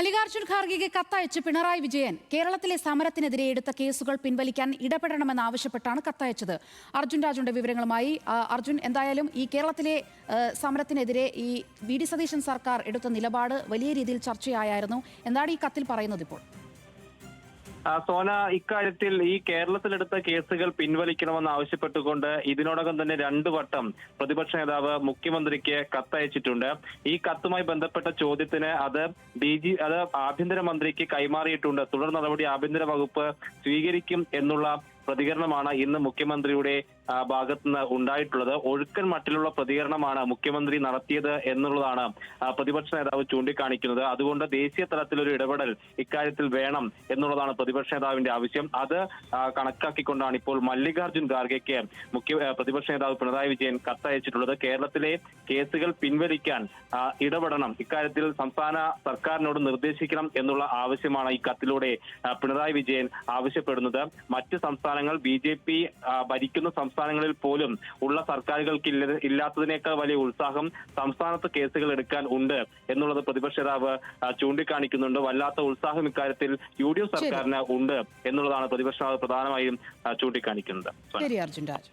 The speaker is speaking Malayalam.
മല്ലികാർജ്ജുൻ ഖാർഗെയ്ക്ക് കത്തയച്ച് പിണറായി വിജയൻ കേരളത്തിലെ സമരത്തിനെതിരെ എടുത്ത കേസുകൾ പിൻവലിക്കാൻ ഇടപെടണമെന്നാവശ്യപ്പെട്ടാണ് കത്തയച്ചത്. അർജുൻ രാജുണ്ട് വിവരങ്ങളുമായി. അർജുൻ, എന്തായാലും ഈ കേരളത്തിലെ സമരത്തിനെതിരെ ഈ വി.ഡി. സതീശൻ സർക്കാർ എടുത്ത നിലപാട് വലിയ രീതിയിൽ ചർച്ചയായിരുന്നു. എന്താണ് ഈ കത്തിൽ പറയുന്നത് ഇപ്പോൾ? സോന, ഇക്കാര്യത്തിൽ ഈ കേരളത്തിലെടുത്ത കേസുകൾ പിൻവലിക്കണമെന്ന് ആവശ്യപ്പെട്ടുകൊണ്ട് ഇതിനോടകം തന്നെ 2 വട്ടം പ്രതിപക്ഷ നേതാവ് മുഖ്യമന്ത്രിക്ക് കത്തയച്ചിട്ടുണ്ട്. ഈ കത്തുമായി ബന്ധപ്പെട്ട ചോദ്യത്തിന് അത് ആഭ്യന്തരമന്ത്രിക്ക് കൈമാറിയിട്ടുണ്ട്. തുടർ നടപടി ആഭ്യന്തര വകുപ്പ് സ്വീകരിക്കും എന്നുള്ള പ്രതികരണമാണ് ഇന്ന് മുഖ്യമന്ത്രിയുടെ ഭാഗത്തുനിന്ന് ഉണ്ടായിട്ടുള്ളത്. ഒഴുക്കൻ മട്ടിലുള്ള പ്രതികരണമാണ് മുഖ്യമന്ത്രി നടത്തിയത് എന്നുള്ളതാണ് പ്രതിപക്ഷ നേതാവ് ചൂണ്ടിക്കാണിക്കുന്നത്. അതുകൊണ്ട് ദേശീയ തലത്തിലൊരു ഇടപെടൽ ഇക്കാര്യത്തിൽ വേണം എന്നുള്ളതാണ് പ്രതിപക്ഷ നേതാവിന്റെ ആവശ്യം. അത് കണക്കാക്കിക്കൊണ്ടാണ് ഇപ്പോൾ മല്ലികാർജ്ജുൻ ഖാർഗെയ്ക്ക് പ്രതിപക്ഷ നേതാവ് പിണറായി വിജയൻ കത്തയച്ചിട്ടുള്ളത്. കേരളത്തിലെ കേസുകൾ പിൻവലിക്കാൻ ഇടപെടണം, ഇക്കാര്യത്തിൽ സംസ്ഥാന സർക്കാരിനോട് നിർദ്ദേശിക്കണം എന്നുള്ള ആവശ്യമാണ് ഈ കത്തിലൂടെ പിണറായി വിജയൻ ആവശ്യപ്പെടുന്നത്. മറ്റ് സംസ്ഥാനങ്ങൾ BJP ഭരിക്കുന്ന സംസ്ഥാനങ്ങളിൽ പോലും ഉള്ള സർക്കാരുകൾക്ക് ഇല്ലാത്തതിനേക്കാൾ വലിയ ഉത്സാഹം സംസ്ഥാനത്ത് കേസുകൾ എടുക്കാൻ ഉണ്ട് എന്നുള്ളത് പ്രതിപക്ഷ നേതാവ് ചൂണ്ടിക്കാണിക്കുന്നുണ്ട്. വല്ലാത്ത ഉത്സാഹം ഇക്കാര്യത്തിൽ UDF സർക്കാരിന് ഉണ്ട് എന്നുള്ളതാണ് പ്രതിപക്ഷ നേതാവ് പ്രധാനമായും ചൂണ്ടിക്കാണിക്കുന്നത്. ശരി അർജുൻ രാജ്.